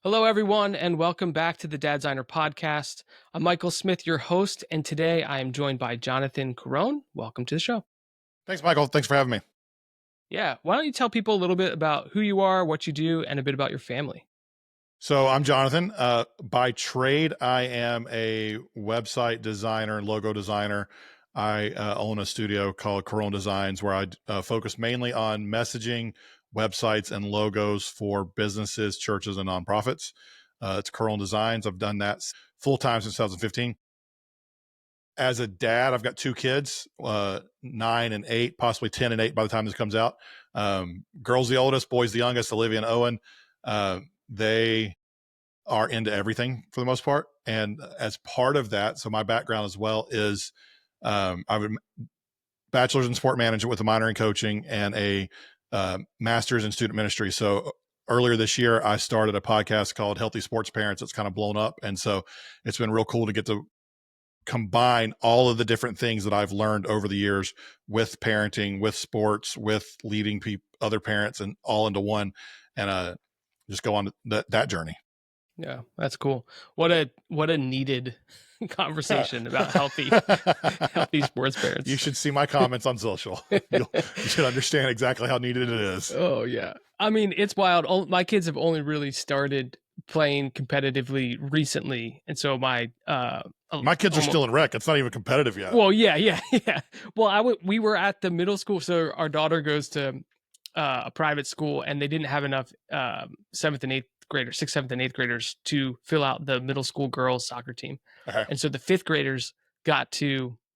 Hello, everyone, and welcome back to the Dadziner podcast. I'm Michael Smith, your host, and today I am joined by Jonathan Carone. Welcome to the show. Thanks, Michael. Thanks for having me. Yeah, why don't you tell people a little bit about who you are, what you do, and a bit about your family? So I'm Jonathan. By trade, I am a website designer and logo designer. I own a studio called Carone Designs where I focus mainly on messaging, websites, and logos for businesses, churches, and nonprofits. It's Carone Designs. I've done that full time since 2015. As a dad, I've got two kids, 9 and 8, possibly 10 and 8 by the time this comes out. Girl's the oldest, boy's the youngest, Olivia and Owen. They are into everything for the most part. And as part of that, so my background as well is I have a bachelor's in sport management with a minor in coaching and a master's in student ministry. So earlier this year, I started a podcast called Healthy Sports Parents. It's kind of blown up. And so it's been real cool to get to combine all of the different things that I've learned over the years with parenting, with sports, with leading other parents, and all into one, and just go on that journey. Yeah, that's cool. What a needed conversation about healthy sports parents. You should see my comments on social. You should understand exactly how needed it is. Oh yeah, I mean it's wild. My kids have only really started playing competitively recently, and so my kids are still in rec. It's not even competitive yet. Well, yeah. Well, we were at the middle school, so our daughter goes to a private school, and they didn't have enough 7th and 8th graders, 6th, 7th, and 8th graders to fill out the middle school girls soccer team, and so the 5th graders got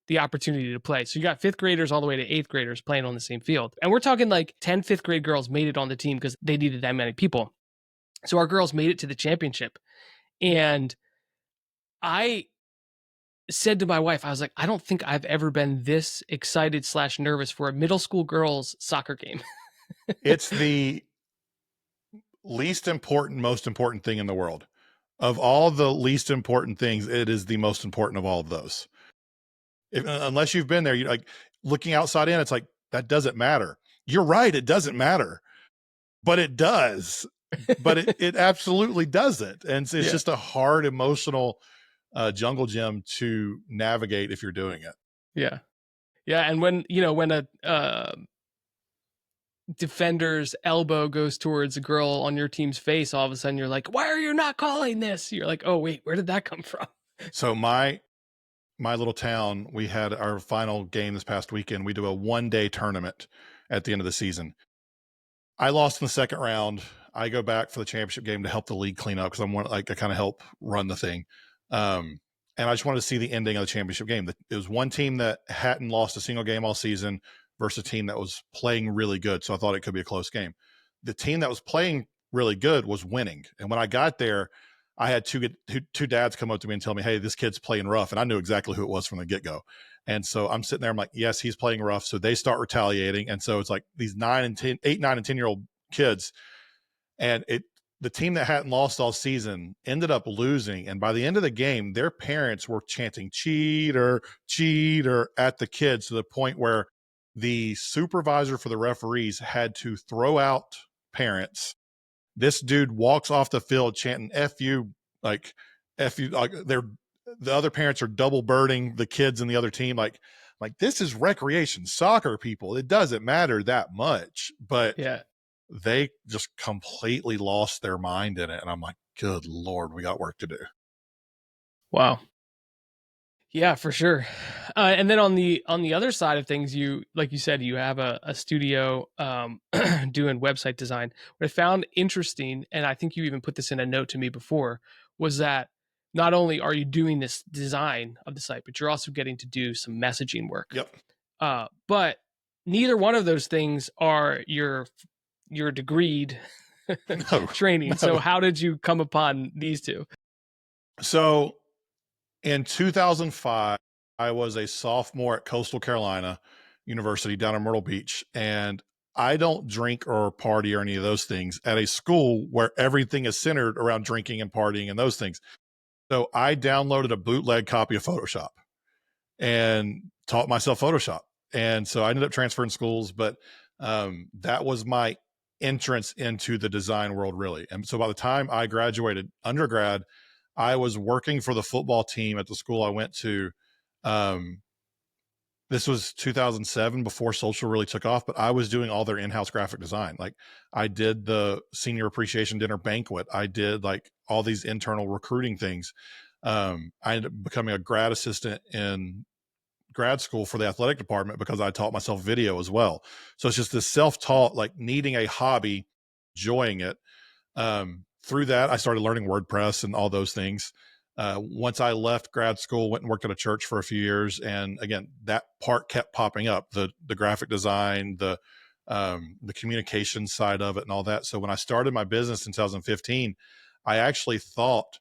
the opportunity to play. So you got 5th graders all the way to 8th graders playing on the same field, and we're talking like 10 5th grade girls made it on the team because they needed that many people. So our girls made it to the championship, and I said to my wife, I was like, I don't think I've ever been this excited / nervous for a middle school girls soccer game. It's the least important, most important thing in the world. Of all the least important things, it is the most important of all of those. Unless you've been there, you're like looking outside in, it's like, that doesn't matter. You're right. It doesn't matter, but it does. But it absolutely doesn't. And it's just a hard, emotional jungle gym to navigate if you're doing it. Yeah. Yeah. And when a defender's elbow goes towards a girl on your team's face, all of a sudden you're like, why are you not calling this? You're like, oh, wait, where did that come from? So my little town, we had our final game this past weekend. We do a 1-day tournament at the end of the season. I lost in the second round. I go back for the championship game to help the league clean up because I kind of help run the thing. And I just wanted to see the ending of the championship game. It was one team that hadn't lost a single game all season versus a team that was playing really good. So I thought it could be a close game. The team that was playing really good was winning. And when I got there, I had two dads come up to me and tell me, hey, this kid's playing rough. And I knew exactly who it was from the get-go. And so I'm sitting there, I'm like, yes, he's playing rough. So they start retaliating. And so it's like these 8, 9, and 10-year-old kids. And the team that hadn't lost all season ended up losing. And by the end of the game, their parents were chanting cheater, cheater at the kids to the point where the supervisor for the referees had to throw out parents. This dude walks off the field chanting F you, like F you, like the other parents are double birding the kids in the other team. Like this is recreation soccer, people. It doesn't matter that much, but they just completely lost their mind in it. And I'm like, good Lord, we got work to do. Wow. Yeah, for sure. And then on the other side of things, like you said, you have a studio doing website design. What I found interesting, and I think you even put this in a note to me before, was that not only are you doing this design of the site, but you're also getting to do some messaging work. Yep. But neither one of those things are your degreed training. No. So how did you come upon these two? So in 2005, I was a sophomore at Coastal Carolina University down in Myrtle Beach. And I don't drink or party or any of those things at a school where everything is centered around drinking and partying and those things. So I downloaded a bootleg copy of Photoshop and taught myself Photoshop. And so I ended up transferring schools, but that was my entrance into the design world, really. And so by the time I graduated undergrad, I was working for the football team at the school I went to. Um, this was 2007, before social really took off, but I was doing all their in-house graphic design. Like, I did the senior appreciation dinner banquet. I did like all these internal recruiting things. I ended up becoming a grad assistant in grad school for the athletic department because I taught myself video as well. So it's just this self-taught, like needing a hobby, enjoying it. Through that, I started learning WordPress and all those things. Once I left grad school, went and worked at a church for a few years, and again, that part kept popping up: the graphic design, the communication side of it, and all that. So when I started my business in 2015, I actually thought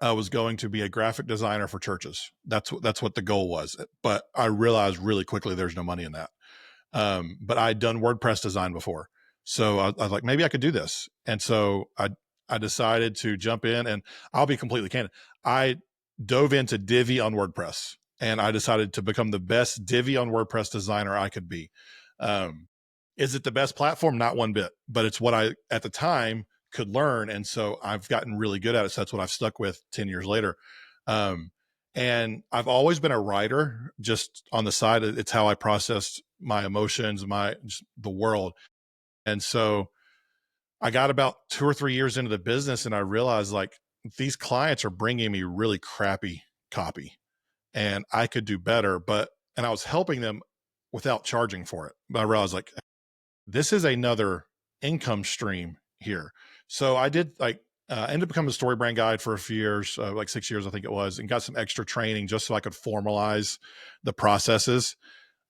I was going to be a graphic designer for churches. That's what the goal was. But I realized really quickly there's no money in that. But I'd done WordPress design before. So I was like, maybe I could do this. And so I decided to jump in, and I'll be completely candid. I dove into Divi on WordPress, and I decided to become the best Divi on WordPress designer I could be. Is it the best platform? Not one bit, but it's what I, at the time, could learn. And so I've gotten really good at it. So that's what I've stuck with 10 years later. And I've always been a writer, just on the side. It's how I processed my emotions, just the world. And so I got about 2 or 3 years into the business, and I realized, like, these clients are bringing me really crappy copy, and I could do better, and I was helping them without charging for it. But I realized, like, this is another income stream here. So I did, like, ended up becoming a story brand guide for a few years, like 6 years, I think it was, and got some extra training just so I could formalize the processes.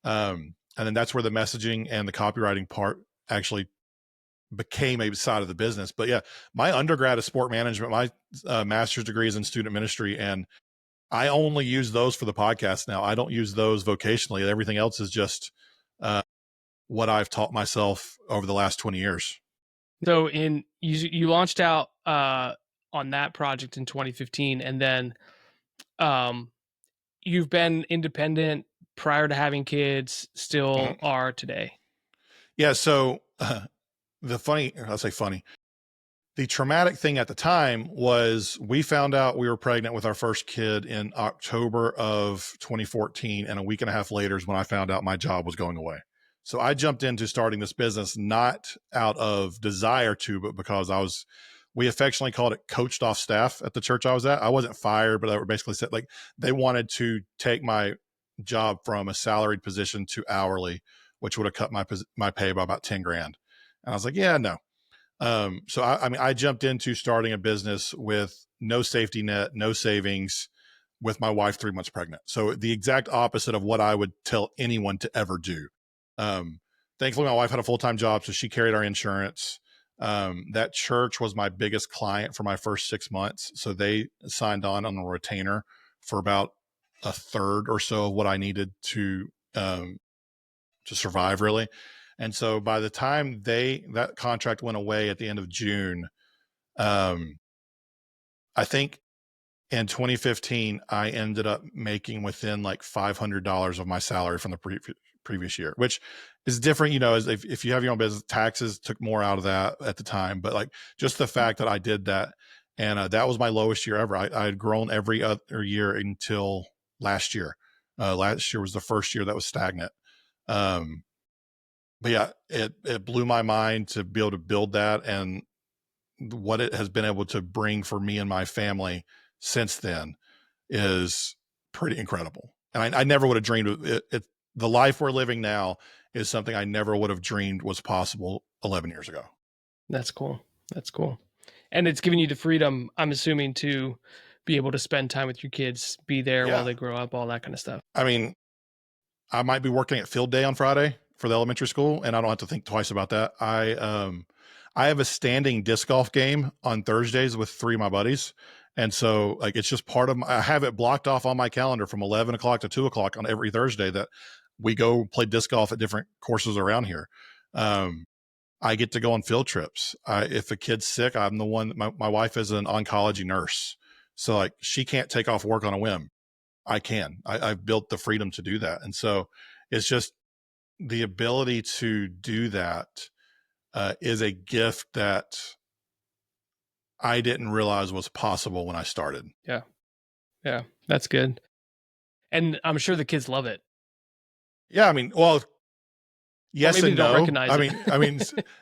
And then that's where the messaging and the copywriting part actually became a side of the business. But yeah, my undergrad is sport management. My master's degree is in student ministry, and I only use those for the podcast now. I don't use those vocationally. Everything else is just what I've taught myself over the last 20 years. So you launched out on that project in 2015, and then you've been independent prior to having kids, still are today. Yeah. So the traumatic thing at the time was we found out we were pregnant with our first kid in October of 2014. And a week and a half later is when I found out my job was going away. So I jumped into starting this business, not out of desire to, but because we affectionately called it coached off staff at the church I was at. I wasn't fired, but they were basically said, like, they wanted to take my job from a salaried position to hourly, which would have cut my pay by about 10 grand. And I was like, yeah, no. So I jumped into starting a business with no safety net, no savings, with my wife 3 months pregnant. So the exact opposite of what I would tell anyone to ever do. Thankfully, my wife had a full-time job, so she carried our insurance. That church was my biggest client for my first 6 months. So they signed on a retainer for about a third or so of what I needed to survive, really. And so by the time that contract went away at the end of June, I think in 2015, I ended up making within like $500 of my salary from the previous year, which is different, as if you have your own business, taxes took more out of that at the time. But like, just the fact that I did that, and that was my lowest year ever. I had grown every other year until last year. Last year was the first year that was stagnant. But yeah, it blew my mind to be able to build that, and what it has been able to bring for me and my family since then is pretty incredible. And I never would have dreamed of it. The life we're living now is something I never would have dreamed was possible 11 years ago. That's cool. That's cool. And it's giving you the freedom, I'm assuming, to be able to spend time with your kids, be there while they grow up, all that kind of stuff. I mean, I might be working at field day on Friday for the elementary school, and I don't have to think twice about that. I have a standing disc golf game on Thursdays with 3 of my buddies. And so, like, it's just part of I have it blocked off on my calendar from 11 o'clock to 2 o'clock on every Thursday that we go play disc golf at different courses around here. I get to go on field trips. If a kid's sick, I'm the one, my wife is an oncology nurse. So like, she can't take off work on a whim. I can. I've built the freedom to do that. And so it's just the ability to do that is a gift that I didn't realize was possible when I started. Yeah. Yeah. That's good. And I'm sure the kids love it. Yeah, I mean, well, Or yes maybe they and don't no. recognize it. I mean,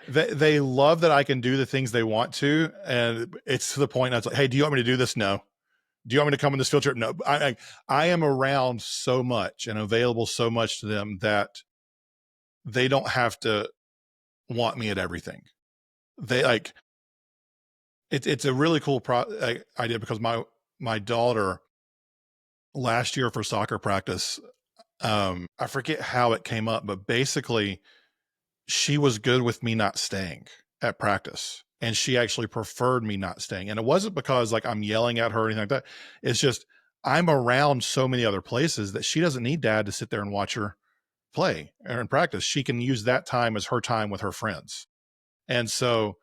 they love that I can do the things they want to, and it's to the point that's like, hey, do you want me to do this? No. Do you want me to come on this field trip? No. I am around so much and available so much to them that they don't have to want me at everything. They like it's a really cool idea because my daughter last year for soccer practice, I forget how it came up, but basically she was good with me not staying at practice. And she actually preferred me not staying. And it wasn't because like I'm yelling at her or anything like that. It's just I'm around so many other places that she doesn't need dad to sit there and watch her play or in practice. She can use that time as her time with her friends. And so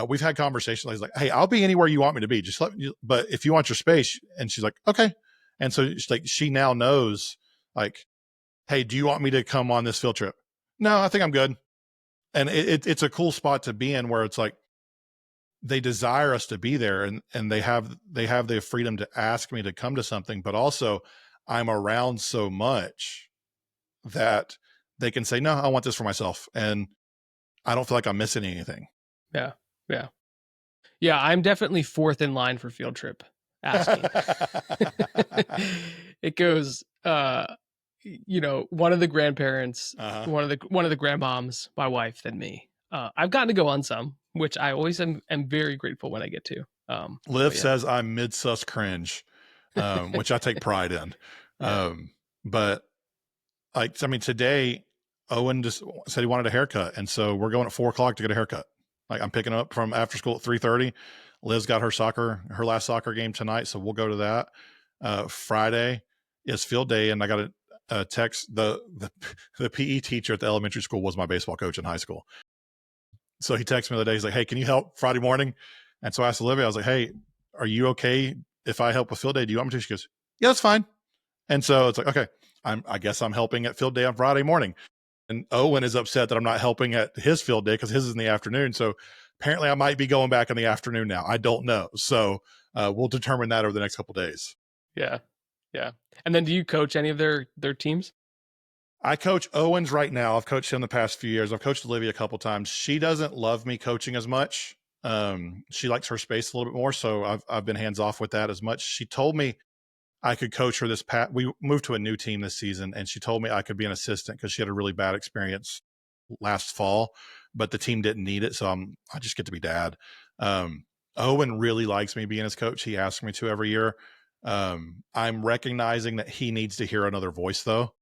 we've had conversations like, hey, I'll be anywhere you want me to be. Just let me, but if you want your space, and she's like, okay. And so she's like, she now knows like, hey, do you want me to come on this field trip? No, I think I'm good. And it's a cool spot to be in where it's like they desire us to be there, and they have the freedom to ask me to come to something, but also I'm around so much that they can say, no, I want this for myself. And I don't feel like I'm missing anything. Yeah. Yeah. Yeah. I'm definitely fourth in line for field trip asking. It goes, one of the grandparents, Uh-huh. one of the grandmoms, my wife, then me. I've gotten to go on some, which I always am very grateful when I get to. Liv Yeah. says I'm mid-sus cringe, which I take pride in. Yeah. But like, I mean, today Owen just said he wanted a haircut. And so we're going at 4:00 to get a haircut. Like I'm picking up from after school at 3:30. Liz got her last soccer game tonight. So we'll go to that. Friday is field day. And I got a text. The PE teacher at the elementary school was my baseball coach in high school. So he texted me the other day. He's like, hey, can you help Friday morning? And so I asked Olivia, I was like, hey, are you okay if I help with field day? Do you want me to? She goes, yeah, that's fine. And so it's like, okay, I guess I'm helping at field day on Friday morning. And Owen is upset that I'm not helping at his field day because his is in the afternoon. So apparently I might be going back in the afternoon now. I don't know. So we'll determine that over the next couple of days. Yeah. Yeah. And then do you coach any of their teams? I coach Owens right now. I've coached him the past few years. I've coached Olivia a couple times. She doesn't love me coaching as much. She likes her space a little bit more. So I've been hands off with that as much. She told me I could coach her this past. We moved to a new team this season, and she told me I could be an assistant because she had a really bad experience last fall, but the team didn't need it. So I just get to be dad. Owen really likes me being his coach. He asks me to every year. I'm recognizing that he needs to hear another voice though.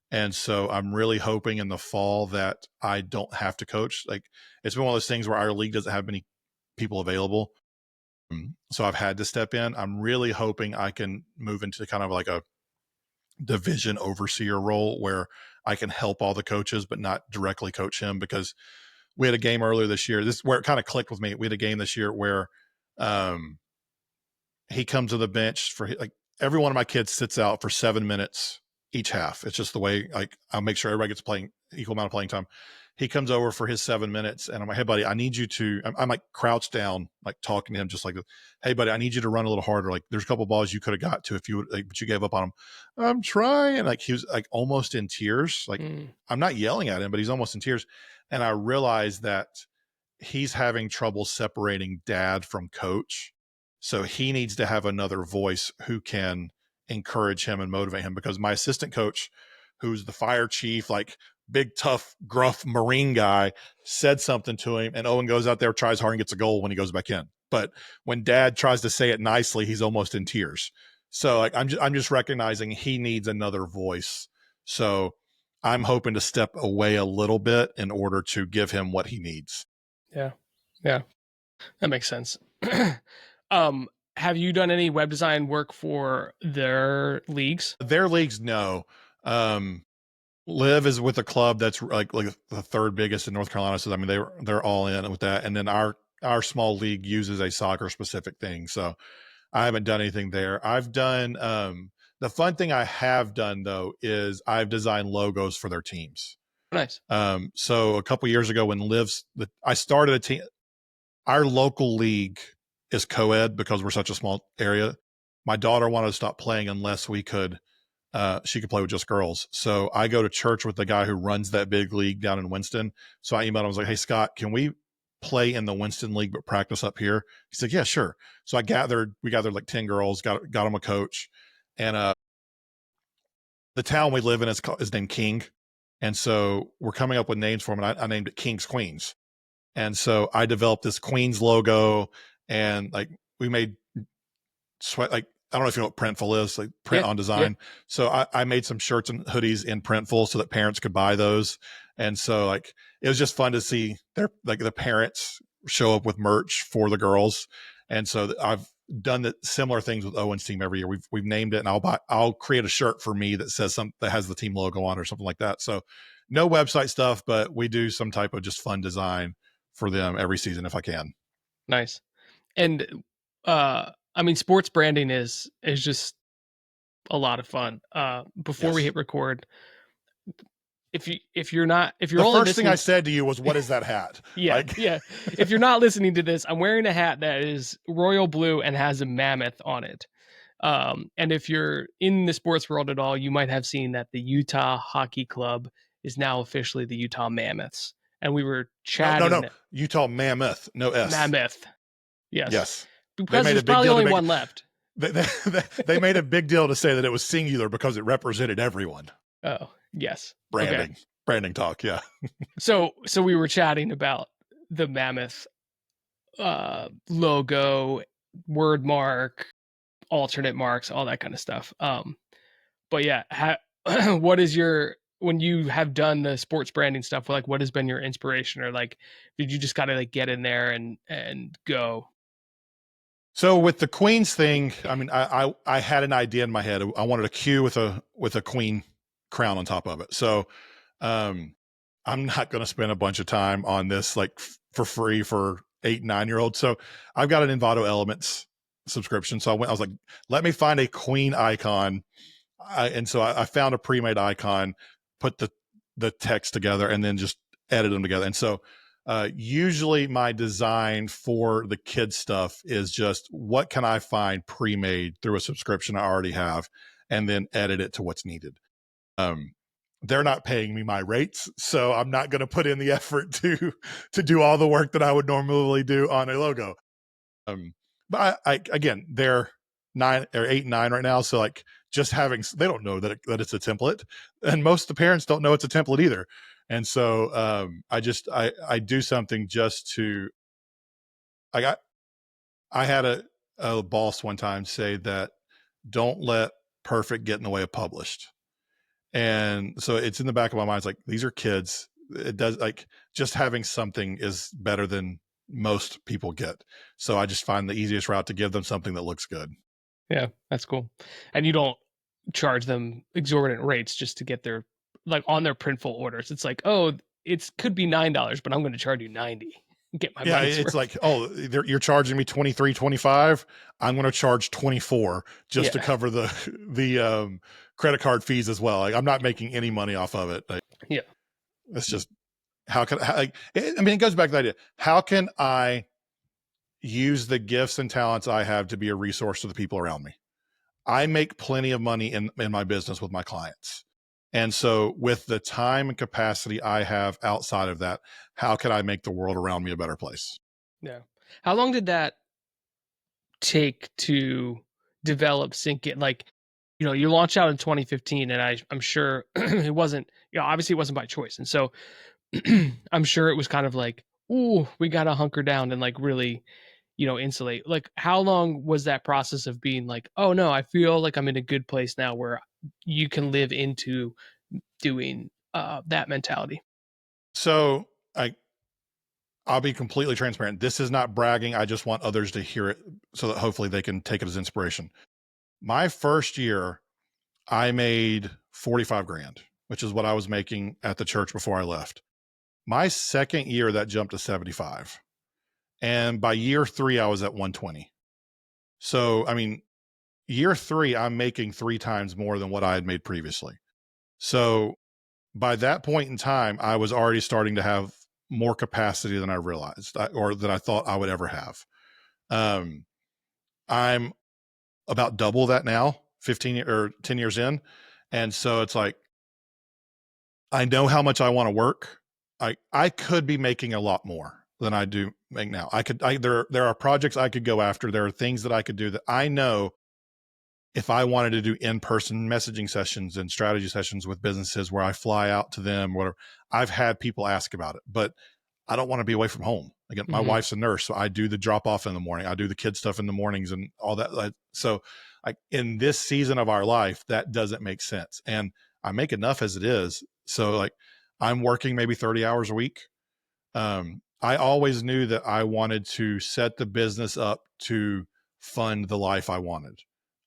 And so I'm really hoping in the fall that I don't have to coach. Like it's been one of those things where our league doesn't have many people available. So I've had to step in. I'm really hoping I can move into kind of like a division overseer role where I can help all the coaches, but not directly coach him, because we had a game earlier this year. This is where it kind of clicked with me. We had a game this year where he comes to the bench for like every one of my kids sits out for 7 minutes each half. It's just the way, like, I'll make sure everybody gets playing equal amount of playing time. He comes over for his 7 minutes and I'm like, hey buddy, I need you to, I'm like crouched down, like talking to him, just like, hey buddy, I need you to run a little harder. Like there's a couple balls you could have got to if you would, like, but you gave up on him. I'm trying. Like he was like almost in tears. Like I'm not yelling at him, but he's almost in tears. And I realized that he's having trouble separating dad from coach. So he needs to have another voice who can encourage him and motivate him, because my assistant coach, who's the fire chief, like big, tough, gruff Marine guy, said something to him, and Owen goes out there, tries hard, and gets a goal when he goes back in. But when dad tries to say it nicely, he's almost in tears. So like I'm just recognizing he needs another voice. So I'm hoping to step away a little bit in order to give him what he needs. Yeah. Yeah. That makes sense. Have you done any web design work for their leagues? Their leagues, no. Liv is with a club that's like the third biggest in North Carolina. So I mean they're all in with that. And then our small league uses a soccer specific thing. So I haven't done anything there. I've done the fun thing I have done though is I've designed logos for their teams. Nice. So a couple years ago when I started a team, our local league is co-ed because we're such a small area. My daughter wanted to stop playing unless she could play with just girls. So I go to church with the guy who runs that big league down in Winston. So I emailed him, I was like, hey, Scott, can we play in the Winston League but practice up here? He said, yeah, sure. So we gathered like 10 girls, got them a coach. And the town we live in is named King. And so we're coming up with names for them. And I named it King's Queens. And so I developed this Queens logo, and like we made sweat, like, I don't know if you know what Printful is, like print on design. Yeah. So I made some shirts and hoodies in Printful so that parents could buy those. And so like, it was just fun to see the parents show up with merch for the girls. And so I've done similar things with Owen's team every year. We've named it, and I'll create a shirt for me that says something that has the team logo on or something like that. So no website stuff, but we do some type of just fun design for them every season if I can. Nice. And I mean, sports branding is just a lot of fun. Before we hit record, if you're the first thing I said to you was, what is that hat? Yeah. If you're not listening to this, I'm wearing a hat that is royal blue and has a mammoth on it. And if you're in the sports world at all, you might have seen that the Utah Hockey Club is now officially the Utah Mammoths. And we were chatting. No. Utah Mammoth, no S. Mammoth. Yes. Because there's probably only one left. They made a big deal to say that it was singular because it represented everyone. Oh, yes. Branding talk, yeah. So we were chatting about the Mammoth logo, word mark, alternate marks, all that kind of stuff. But yeah, what is when you have done the sports branding stuff, like what has been your inspiration, or like did you just gotta like get in there and go? So with the Queens thing, I mean, I had an idea in my head. I wanted a Q with a queen crown on top of it. So I'm not going to spend a bunch of time on this like for free for 8 and 9 year olds. So I've got an Envato Elements subscription. So I was like, let me find a queen icon. And so I found a pre-made icon, put the text together, and then just edit them together. And so usually my design for the kids stuff is just what can I find pre-made through a subscription I already have, and then edit it to what's needed. They're not paying me my rates, so I'm not going to put in the effort to do all the work that I would normally do on a logo. But I again, they're 8 and 9 right now, so like just they don't know that it's a template, and most of the parents don't know it's a template either. And so I do something just to, I had a boss one time say that don't let perfect get in the way of published. And so it's in the back of my mind. It's like, these are kids. It does, like, just having something is better than most people get. So I just find the easiest route to give them something that looks good. Yeah, that's cool. And you don't charge them exorbitant rates just to get their, like, on their Printful orders. It's like, oh, it could be $9, but I'm going to charge you $90. Get my money. It's like, oh, you're charging me $23, $25. I'm going to charge $24 just to cover the credit card fees as well. Like, I'm not making any money off of it. Yeah, it's just it goes back to the idea. How can I use the gifts and talents I have to be a resource to the people around me? I make plenty of money in my business with my clients. And so with the time and capacity I have outside of that, how can I make the world around me a better place? Yeah. How long did that take to develop, sink it? Like, you launched out in 2015, and I'm sure it wasn't, obviously it wasn't by choice. And so I'm sure it was kind of like, ooh, we got to hunker down and like really, insulate. Like, how long was that process of being like, oh no, I feel like I'm in a good place now where you can live into doing that mentality? So I'll be completely transparent. This is not bragging. I just want others to hear it so that hopefully they can take it as inspiration. My first year, I made 45 grand, which is what I was making at the church before I left. My second year, that jumped to 75. And by year 3, I was at 120. So, I mean, year 3, I'm making 3 times more than what I had made previously. So by that point in time, I was already starting to have more capacity than I realized or that I thought I would ever have. Um, I'm about double that now, 15 or 10 years in. And so it's like, I know how much I want to work. I could be making a lot more than I do make now. There are projects I could go after. There are things that I could do that I know if I wanted to do in-person messaging sessions and strategy sessions with businesses where I fly out to them, whatever, I've had people ask about it, but I don't want to be away from home. Again, my Mm-hmm. wife's a nurse, so I do the drop off in the morning. I do the kid stuff in the mornings and all that. So like in this season of our life, that doesn't make sense. And I make enough as it is. So like I'm working maybe 30 hours a week. I always knew that I wanted to set the business up to fund the life I wanted.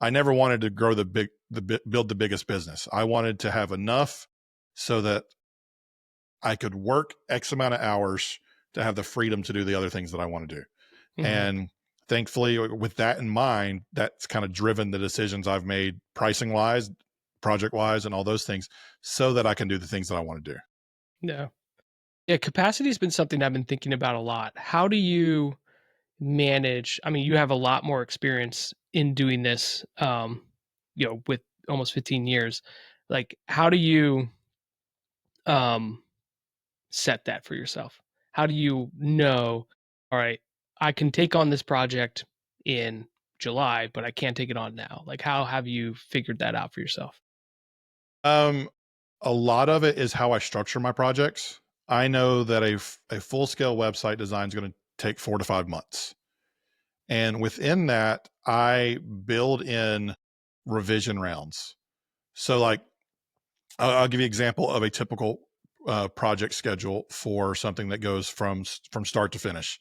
I never wanted to grow build the biggest business. I wanted to have enough so that I could work X amount of hours to have the freedom to do the other things that I want to do. Mm-hmm. And thankfully, with that in mind, that's kind of driven the decisions I've made pricing wise, project wise, and all those things so that I can do the things that I want to do. Yeah. Yeah. Capacity has been something I've been thinking about a lot. How do you manage? I mean, you have a lot more experience in doing this, with almost 15 years. Like, how do you um, set that for yourself? How do you know, all right, I can take on this project in July, but I can't take it on now? Like, how have you figured that out for yourself? Um, a lot of it is how I structure my projects. I know that a full scale website design is going to take 4 to 5 months. And within that, I build in revision rounds. So, like, I'll give you an example of a typical project schedule for something that goes from start to finish.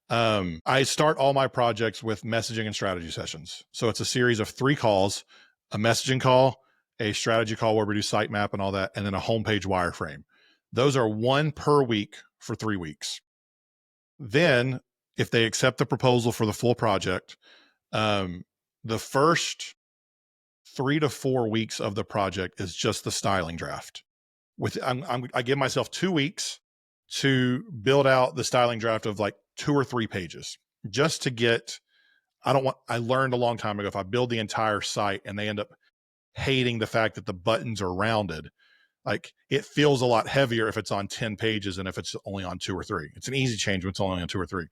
I start all my projects with messaging and strategy sessions. So it's a series of 3 calls: a messaging call, a strategy call where we do sitemap and all that, and then a homepage wireframe. Those are 1 per week for 3 weeks. Then, if they accept the proposal for the full project, um, the first 3 to 4 weeks of the project is just the styling draft. I give myself 2 weeks to build out the styling draft of like 2 or 3 pages, just to get. I learned a long time ago, if I build the entire site and they end up hating the fact that the buttons are rounded, like it feels a lot heavier if it's on 10 pages than if it's only on 2 or 3. It's an easy change when it's only on 2 or 3.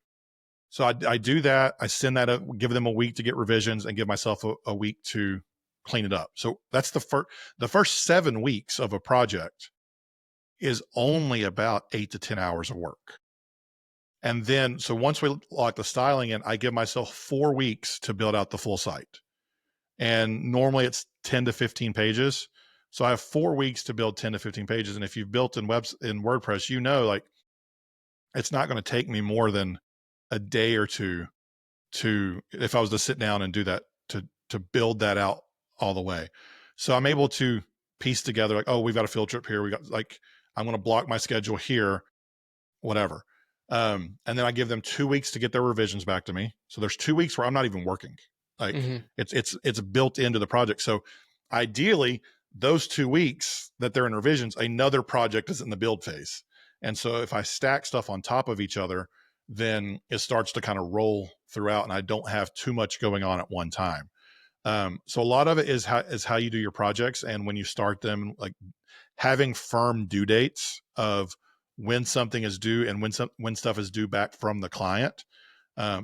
So I do that. I send that up, give them a week to get revisions, and give myself a week to clean it up. So that's the first 7 weeks of a project is only about 8 to 10 hours of work. And then, so once we lock the styling in, I give myself 4 weeks to build out the full site. And normally it's 10 to 15 pages. So I have 4 weeks to build 10 to 15 pages. And if you've built in WordPress, like it's not going to take me more than a day or two if I was to sit down and do that, to build that out all the way. So I'm able to piece together like, oh, we've got a field trip here. We got like, I'm going to block my schedule here, whatever. And then I give them 2 weeks to get their revisions back to me. So there's 2 weeks where I'm not even working. Like Mm-hmm. it's built into the project. So ideally, those 2 weeks that they're in revisions, another project is in the build phase. And so if I stack stuff on top of each other, then it starts to kind of roll throughout, and I don't have too much going on at one time. So a lot of it is how you do your projects, and when you start them, like having firm due dates of when something is due and when stuff is due back from the client.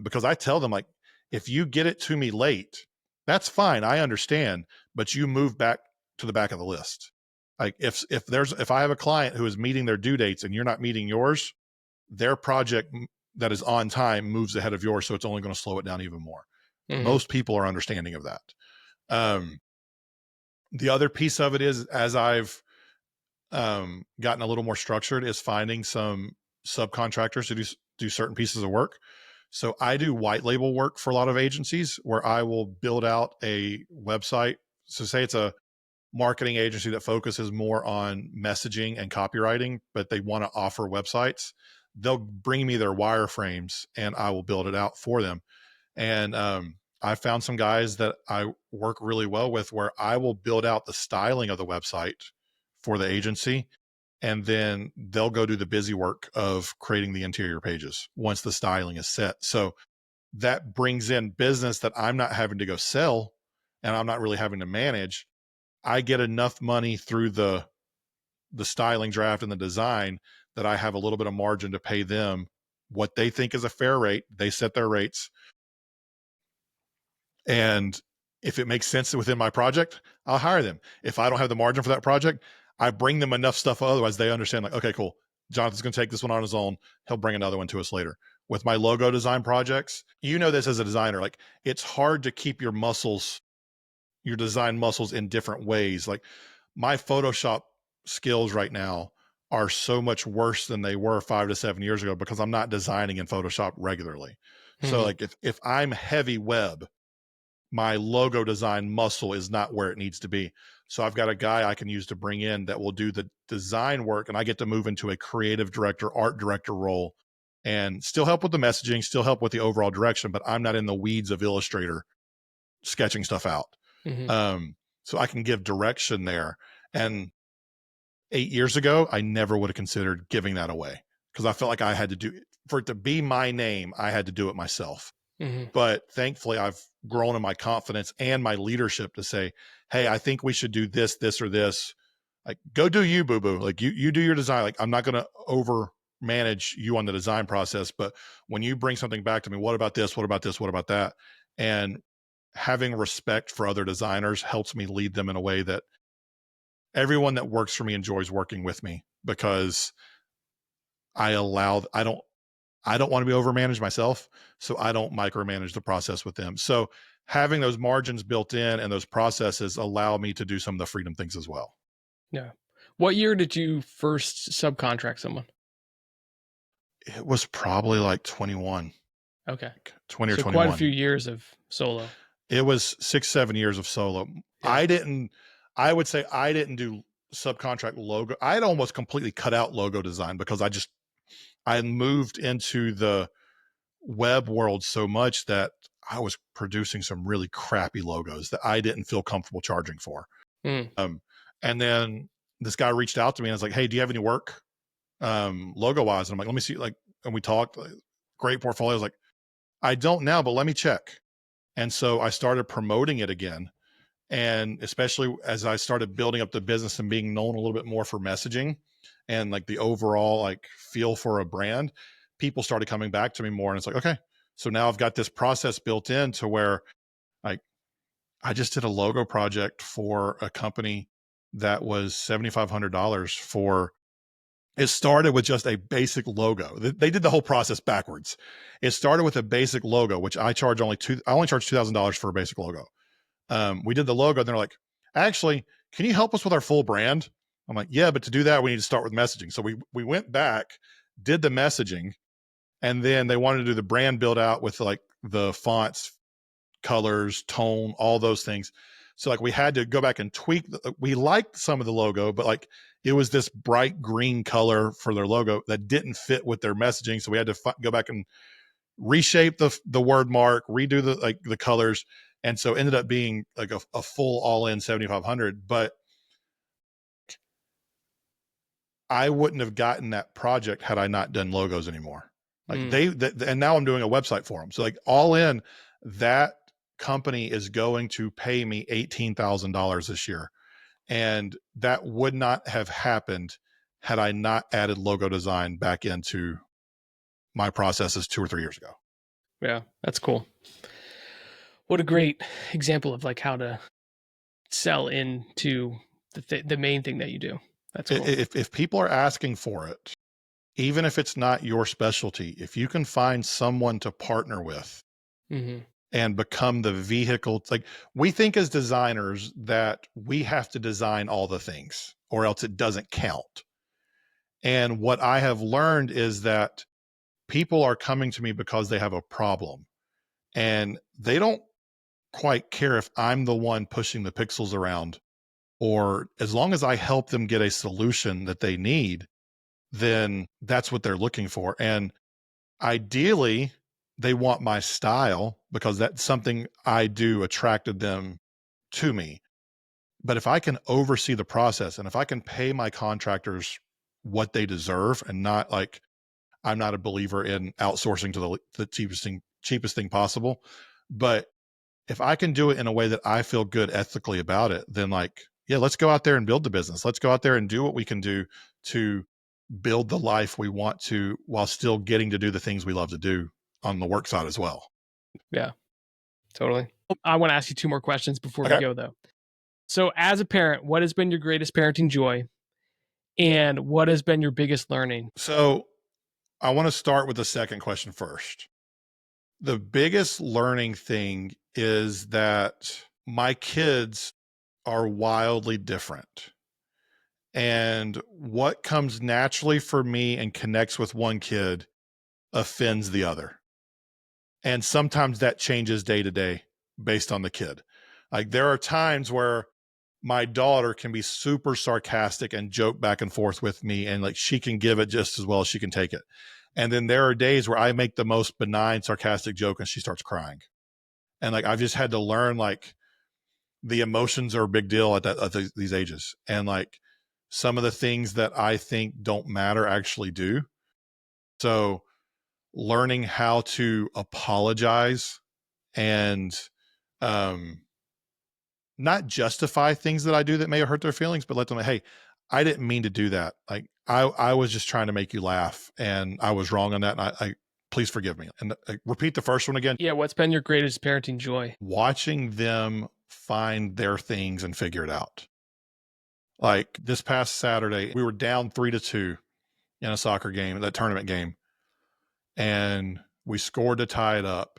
Because I tell them, like, if you get it to me late, that's fine. I understand, but you move back to the back of the list. Like if I have a client who is meeting their due dates and you're not meeting yours, their project that is on time moves ahead of yours. So it's only going to slow it down even more. Mm-hmm. Most people are understanding of that. The other piece of it is, as I've gotten a little more structured, is finding some subcontractors to do certain pieces of work. So I do white label work for a lot of agencies where I will build out a website. So say it's a marketing agency that focuses more on messaging and copywriting, but they want to offer websites. They'll bring me their wireframes and I will build it out for them. And I found some guys that I work really well with where I will build out the styling of the website for the agency. and then they'll go do the busy work of creating the interior pages once the styling is set. So that brings in business that I'm not having to go sell and I'm not really having to manage. I get enough money through the styling draft and the design that I have a little bit of margin to pay them what they think is a fair rate. They set their rates. And if it makes sense within my project, I'll hire them. If I don't have the margin for that project, I bring them enough stuff. Otherwise they understand, like, okay, cool. Jonathan's going to take this one on his own. He'll bring another one to us later. With my logo design projects, you know this as a designer, like it's hard to keep your muscles, your design muscles in different ways. Like my Photoshop skills right now are so much worse than they were 5 to 7 years ago because I'm not designing in Photoshop regularly. So like if I'm heavy web, my logo design muscle is not where it needs to be. So I've got a guy I can use to bring in that will do the design work, and I get to move into a creative director, art director role and still help with the messaging, still help with the overall direction, but I'm not in the weeds of Illustrator sketching stuff out. So I can give direction there. And 8 years ago, I never would have considered giving that away because I felt like I had to do, for it to be my name, I had to do it myself. But thankfully I've grown in my confidence and my leadership to say, hey, I think we should do this, this, or this. Like, go do you, boo-boo. Like you do your design. Like, I'm not going to over manage you on the design process, but when you bring something back to me, what about this? What about this? What about that? And having respect for other designers helps me lead them in a way that everyone that works for me enjoys working with me, because I don't want to be overmanaged myself, so I don't micromanage the process with them. So having those margins built in and those processes allow me to do some of the freedom things as well. Yeah. What year did you first subcontract someone? It was probably like 21. Okay. 20 or so 21. Quite a few years of solo. It was 6, 7 years of solo. Yeah. I would say I didn't do subcontract logo. I had almost completely cut out logo design because I moved into the web world so much that I was producing some really crappy logos that I didn't feel comfortable charging for. And then this guy reached out to me and was like, hey, do you have any work logo wise? And I'm like, let me see. Like, and we talked, like, great portfolio. I was like, I don't now, but let me check. And so I started promoting it again. And especially as I started building up the business and being known a little bit more for messaging and like the overall like feel for a brand, people started coming back to me more. And it's like, okay, so now I've got this process built in to where, like, I just did a logo project for a company that was $7,500 for, it started with just a basic logo. They did the whole process backwards. It started with a basic logo, which I only charge $2,000 for a basic logo. We did the logo and they're like, actually, can you help us with our full brand? I'm like, yeah, but to do that, we need to start with messaging. So we went back, did the messaging, and then they wanted to do the brand build out with like the fonts, colors, tone, all those things. So like we had to go back and tweak. We liked some of the logo, but like it was this bright green color for their logo that didn't fit with their messaging. So we had to go back and reshape the word mark, redo the colors. And so ended up being like a full all in 7,500, but I wouldn't have gotten that project had I not done logos anymore. Like and now I'm doing a website for them. So like all in, that company is going to pay me $18,000 this year. And that would not have happened had I not added logo design back into my processes 2 or 3 years ago. Yeah, that's cool. What a great example of like how to sell into the main thing that you do. That's cool. If people are asking for it, even if it's not your specialty, if you can find someone to partner with and become the vehicle, like we think as designers that we have to design all the things or else it doesn't count. And what I have learned is that people are coming to me because they have a problem and they don't quite care if I'm the one pushing the pixels around, or as long as I help them get a solution that they need, then that's what they're looking for. And ideally they want my style because that's something I do attracted them to me. But if I can oversee the process and if I can pay my contractors what they deserve, and not like, I'm not a believer in outsourcing to the cheapest thing possible. But if I can do it in a way that I feel good ethically about it, then like, yeah, let's go out there and build the business. Let's go out there and do what we can do to build the life we want to, while still getting to do the things we love to do on the work side as well. Yeah, totally. I want to ask you 2 more questions before Okay. we go, though. So as a parent, what has been your greatest parenting joy? And what has been your biggest learning? So I want to start with the second question first. The biggest learning thing is that my kids are wildly different. And what comes naturally for me and connects with one kid offends the other. And sometimes that changes day to day based on the kid. Like, there are times where my daughter can be super sarcastic and joke back and forth with me, and like, she can give it just as well as she can take it. And then there are days where I make the most benign, sarcastic joke and she starts crying. And like, I've just had to learn, like, the emotions are a big deal at these ages. And like, some of the things that I think don't matter actually do. So learning how to apologize and not justify things that I do that may hurt their feelings, but let them know, hey, I didn't mean to do that. Like, I was just trying to make you laugh, and I was wrong on that. And I please forgive me. And repeat the first one again. Yeah, what's been your greatest parenting joy? Watching them find their things and figure it out. Like, this past Saturday, we were down 3-2 in a soccer game, that tournament game, and we scored to tie it up.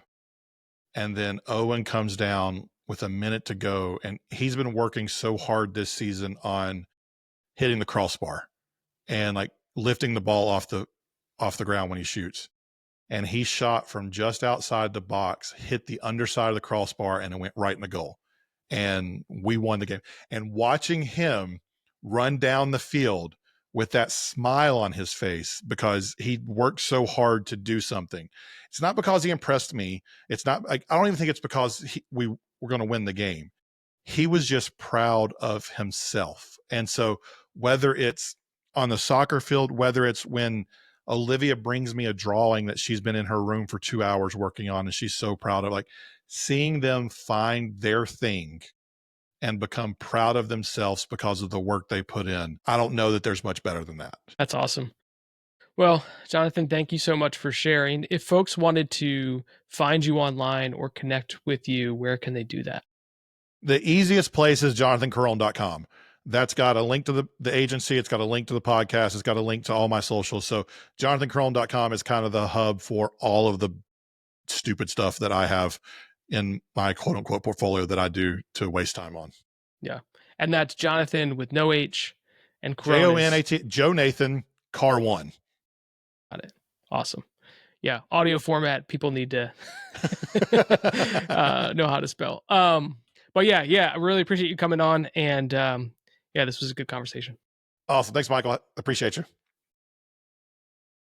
And then Owen comes down with a minute to go, and he's been working so hard this season on hitting the crossbar and like lifting the ball off the ground when he shoots. And he shot from just outside the box, hit the underside of the crossbar, and it went right in the goal. And we won the game. And watching him run down the field with that smile on his face because he worked so hard to do something. It's not because he impressed me. It's not like, I don't even think it's because we were going to win the game. He was just proud of himself. And so whether it's on the soccer field, whether it's when Olivia brings me a drawing that she's been in her room for 2 hours working on, and she's so proud of, like, seeing them find their thing and become proud of themselves because of the work they put in. I don't know that there's much better than that. That's awesome. Well, Jonathan, thank you so much for sharing. If folks wanted to find you online or connect with you, where can they do that? The easiest place is jonathancarone.com. That's got a link to the agency. It's got a link to the podcast. It's got a link to all my socials. So jonathancarone.com is kind of the hub for all of the stupid stuff that I have in my quote unquote portfolio that I do to waste time on. Yeah. And that's Jonathan with no H and Carone. Jonat, Joe Nathan, Car One. Got it. Awesome. Yeah. Audio format. People need to know how to spell. But yeah, I really appreciate you coming on. And yeah, this was a good conversation. Awesome. Thanks, Michael. I appreciate you.